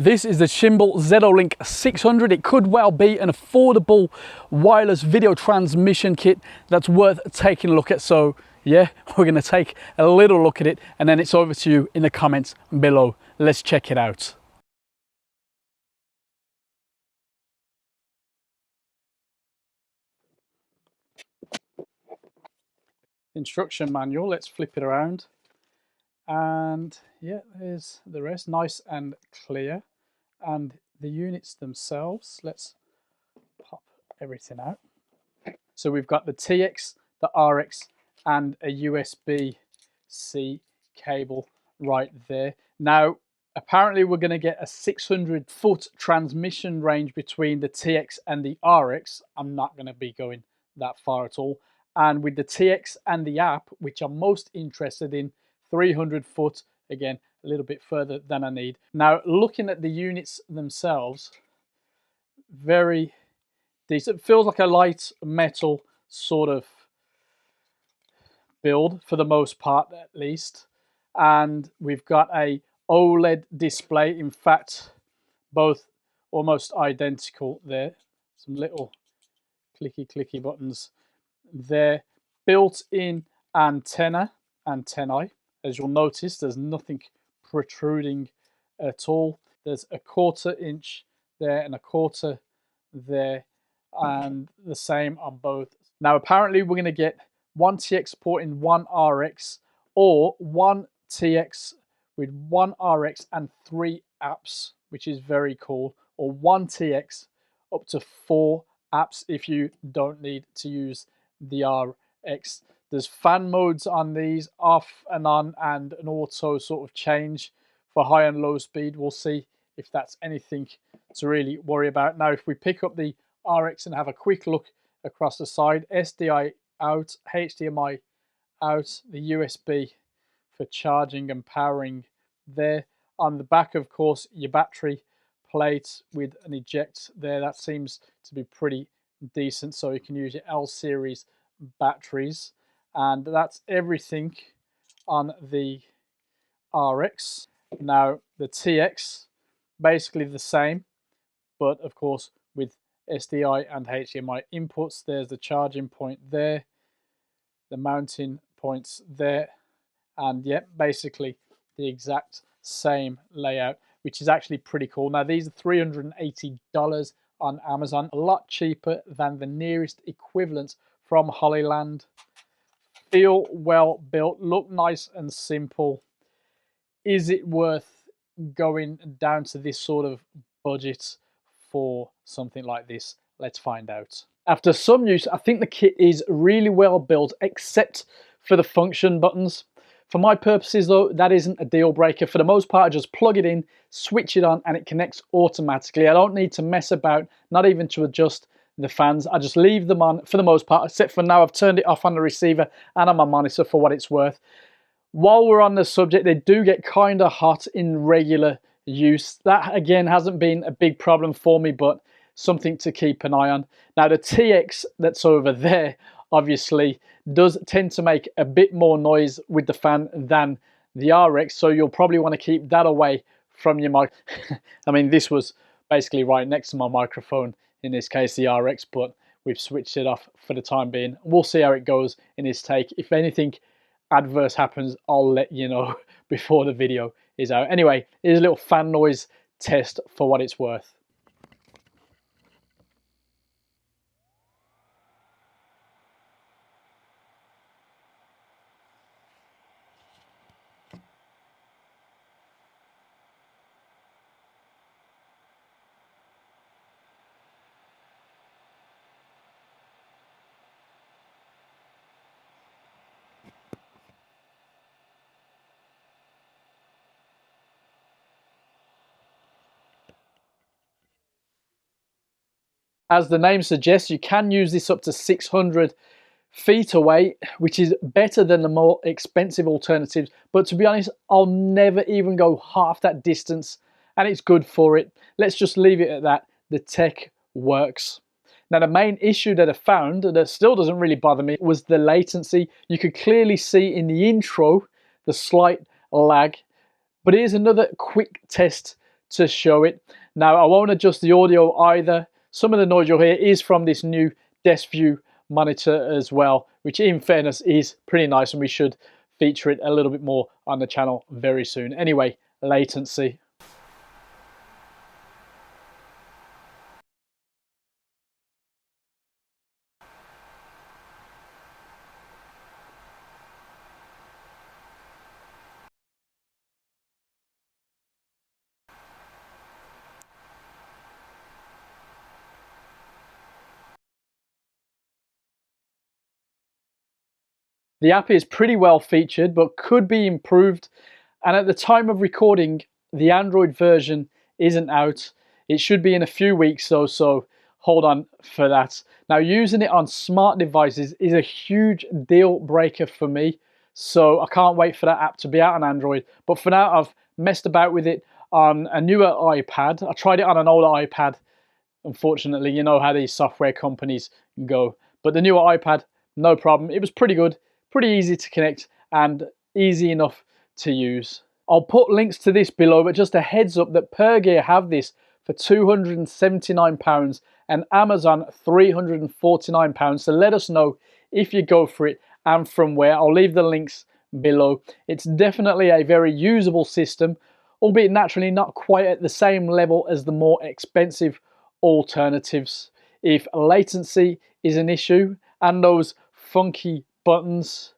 This is the Shimbol ZOlink 600. It could well be an affordable wireless video transmission kit that's worth taking a look at. So yeah, we're going to take a little look at it and then it's over to you in the comments below. Let's check it out. Instruction manual, let's flip it around. And yeah, there's the rest, nice and clear. And the units themselves, let's pop everything out. So we've got the TX, the RX, and a USB-C cable right there. Now, apparently we're going to get a 600-foot transmission range between the TX and the RX. I'm not going to be going that far at all. And with the TX and the app, which I'm most interested in, 300 foot, again, a little bit further than I need. Now, looking at the units themselves, very decent. Feels like a light metal sort of build for the most part, at least. And we've got a OLED display. In fact, both almost identical there. Some little clicky buttons there. Built-in antennae. As you'll notice, there's nothing protruding at all. There's a 1/4 inch there and a 1/4 there, and the same on both. Now apparently we're going to get one TX supporting one RX, or one TX with one RX and 3 apps, which is very cool, or one TX up to 4 apps if you don't need to use the RX. There's fan modes on these, off and on, and an auto sort of change for high and low speed. We'll see if that's anything to really worry about. Now, if we pick up the RX and have a quick look across the side, SDI out, HDMI out, the USB for charging and powering there. On the back, of course, your battery plate with an eject there. That seems to be pretty decent, so you can use your L series batteries. And that's everything on the RX. Now the TX, basically the same, but of course with SDI and HDMI inputs. There's the charging point there, the mounting points there, and yeah, basically the exact same layout, which is actually pretty cool. Now these are $380 on Amazon, a lot cheaper than the nearest equivalent from Hollyland. Feel well built, look nice and simple. Is it worth going down to this sort of budget for something like this? Let's find out. After some use, I think the kit is really well built, except for the function buttons. For my purposes though, that isn't a deal breaker. For the most part, I just plug it in, switch it on, and it connects automatically. I don't need to mess about, not even to adjust the fans. I just leave them on for the most part, except for now I've turned it off on the receiver and on my monitor for what it's worth. While we're on the subject, they do get kind of hot in regular use. That again hasn't been a big problem for me, but something to keep an eye on. Now the TX that's over there obviously does tend to make a bit more noise with the fan than the RX, so you'll probably want to keep that away from your mic. I mean, this was basically right next to my microphone, in this case the RX, but we've switched it off for the time being. We'll see how it goes in this take. If anything adverse happens, I'll let you know before the video is out. Anyway, here's a little fan noise test for what it's worth. As the name suggests, you can use this up to 600 feet away, which is better than the more expensive alternatives. But to be honest, I'll never even go half that distance, and it's good for it. Let's just leave it at that. The tech works. Now, the main issue that I found, that still doesn't really bother me, was the latency. You could clearly see in the intro the slight lag. But here's another quick test to show it. Now, I won't adjust the audio either. Some of the noise you'll hear is from this new desk view monitor as well, which in fairness is pretty nice, and we should feature it a little bit more on the channel very soon. Anyway, latency. The app is pretty well featured, but could be improved. And at the time of recording, the Android version isn't out. It should be in a few weeks though, so hold on for that. Now, using it on smart devices is a huge deal breaker for me. So I can't wait for that app to be out on Android. But for now, I've messed about with it on a newer iPad. I tried it on an older iPad. Unfortunately, you know how these software companies go. But the newer iPad, no problem. It was pretty good, pretty easy to connect, and easy enough to use. I'll put links to this below, but just a heads up that Pergear have this for £279 and Amazon £349. So let us know if you go for it and from where. I'll leave the links below. It's definitely a very usable system, albeit naturally not quite at the same level as the more expensive alternatives. If latency is an issue and those funky buttons,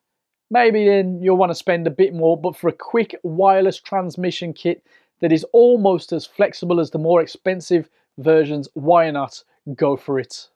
maybe then you'll want to spend a bit more, but for a quick wireless transmission kit that is almost as flexible as the more expensive versions, why not go for it?